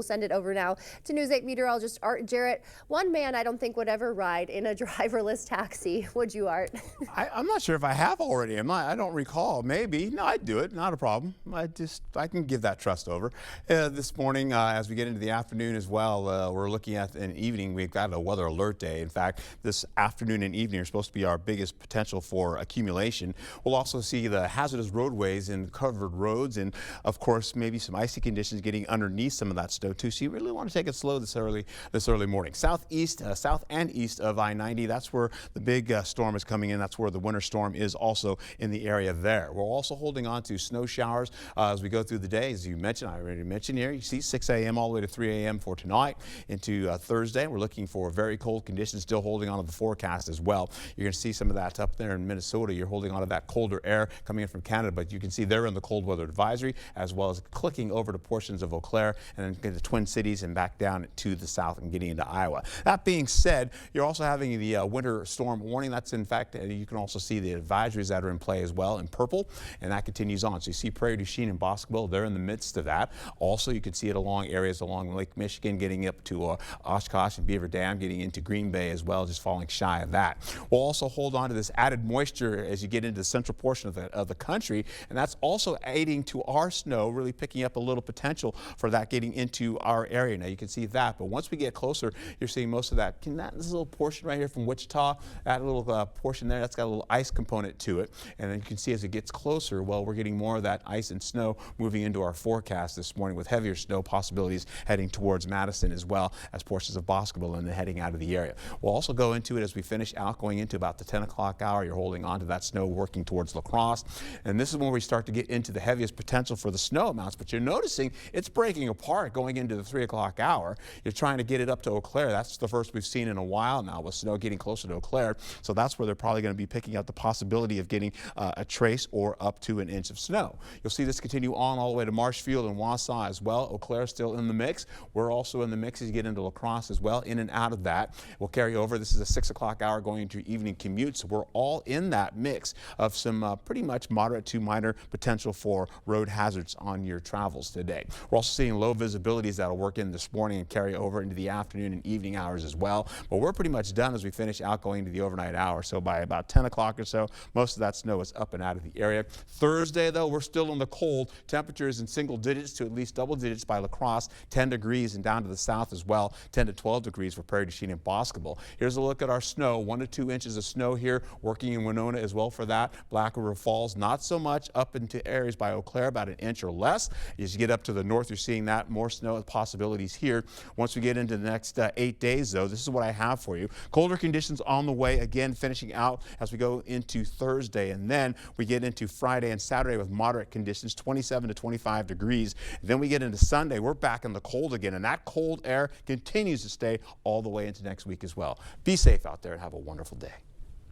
We'll send it over now to News 8 meteorologist Art Jarrett. One man I don't think would ever ride in a driverless taxi. Would you, Art? I'm not sure if I have already. I don't recall. Maybe. No, I'd do it. Not a problem. I can give that trust over. This morning, as we get into the afternoon as well, we're looking at an evening. We've got a weather alert day. In fact, this afternoon and evening are supposed to be our biggest potential for accumulation. We'll also see the hazardous roadways and covered roads, and of course, maybe some icy conditions getting underneath some of that snow too. So you really want to take it slow this early morning. South and east of I-90. That's where the big storm is coming in. That's where the winter storm is also in the area there. We're also holding on to snow showers as we go through the day. As you mentioned, I already mentioned here, you see 6 a.m. all the way to 3 a.m. for tonight into Thursday. We're looking for very cold conditions, still holding on to the forecast as well. You're going to see some of that up there in Minnesota. You're holding on to that colder air coming in from Canada, but you can see they're in the cold weather advisory, as well as clicking over to portions of Eau Claire and then get the Twin Cities and back down to the south and getting into Iowa. That being said, you're also having the winter storm warning. That's in fact, you can also see the advisories that are in play as well in purple, and that continues on. So you see Prairie du Chien and Bosqueville, they're in the midst of that. Also, you can see it along areas along Lake Michigan, getting up to Oshkosh and Beaver Dam, getting into Green Bay as well, just falling shy of that. We'll also hold on to this added moisture as you get into the central portion of the country, and that's also aiding to our snow, really picking up a little potential for that getting into our area. Now you can see that, but once we get closer, you're seeing most of that. This little portion right here from Wichita, that little portion there, that's got a little ice component to it. And then you can see as it gets closer, well, we're getting more of that ice and snow moving into our forecast this morning, with heavier snow possibilities heading towards Madison as well as portions of Bosqueville and then heading out of the area. We'll also go into it as we finish out, going into about the 10 o'clock hour. You're holding on to that snow working towards La Crosse. And this is when we start to get into the heaviest potential for the snow amounts, but you're noticing it's breaking apart going into the 3 o'clock hour. You're trying to get it up to Eau Claire. That's the first we've seen in a while now, with snow getting closer to Eau Claire. So that's where they're probably going to be picking up the possibility of getting a trace or up to an inch of snow. You'll see this continue on all the way to Marshfield and Wausau as well. Eau Claire still in the mix. We're also in the mix as you get into La Crosse as well, in and out of that. We'll carry over. This is a 6 o'clock hour going into evening commute. So we're all in that mix of some pretty much moderate to minor potential for road hazards on your travels today. We're also seeing low visibilities that'll work in this morning and carry over into the afternoon and evening hours as well. But we're pretty much done as we finish out going to the overnight hour. So by about 10 o'clock or so, most of that snow is up and out of the area. Thursday, though, we're still in the cold. Temperatures in single digits to at least double digits by La Crosse, 10 degrees, and down to the south as well, 10 to 12 degrees for Prairie du Chien and Bosqueville. Here's a look at our snow. 1 to 2 inches of snow here, working in Winona as well for that. Black River Falls, not so much up into areas by Eau Claire, about an inch or less. As you get up to the north, you're seeing that more snow possibilities here. Once we get into the next 8 days, though, this is what I have for you. Colder conditions on the way, again, finishing out as we go into Thursday. And then we get into Friday and Saturday with moderate conditions, 27 to 25 degrees. Then we get into Sunday, we're back in the cold again, and that cold air continues to stay all the way into next week as well. Be safe out there and have a wonderful day.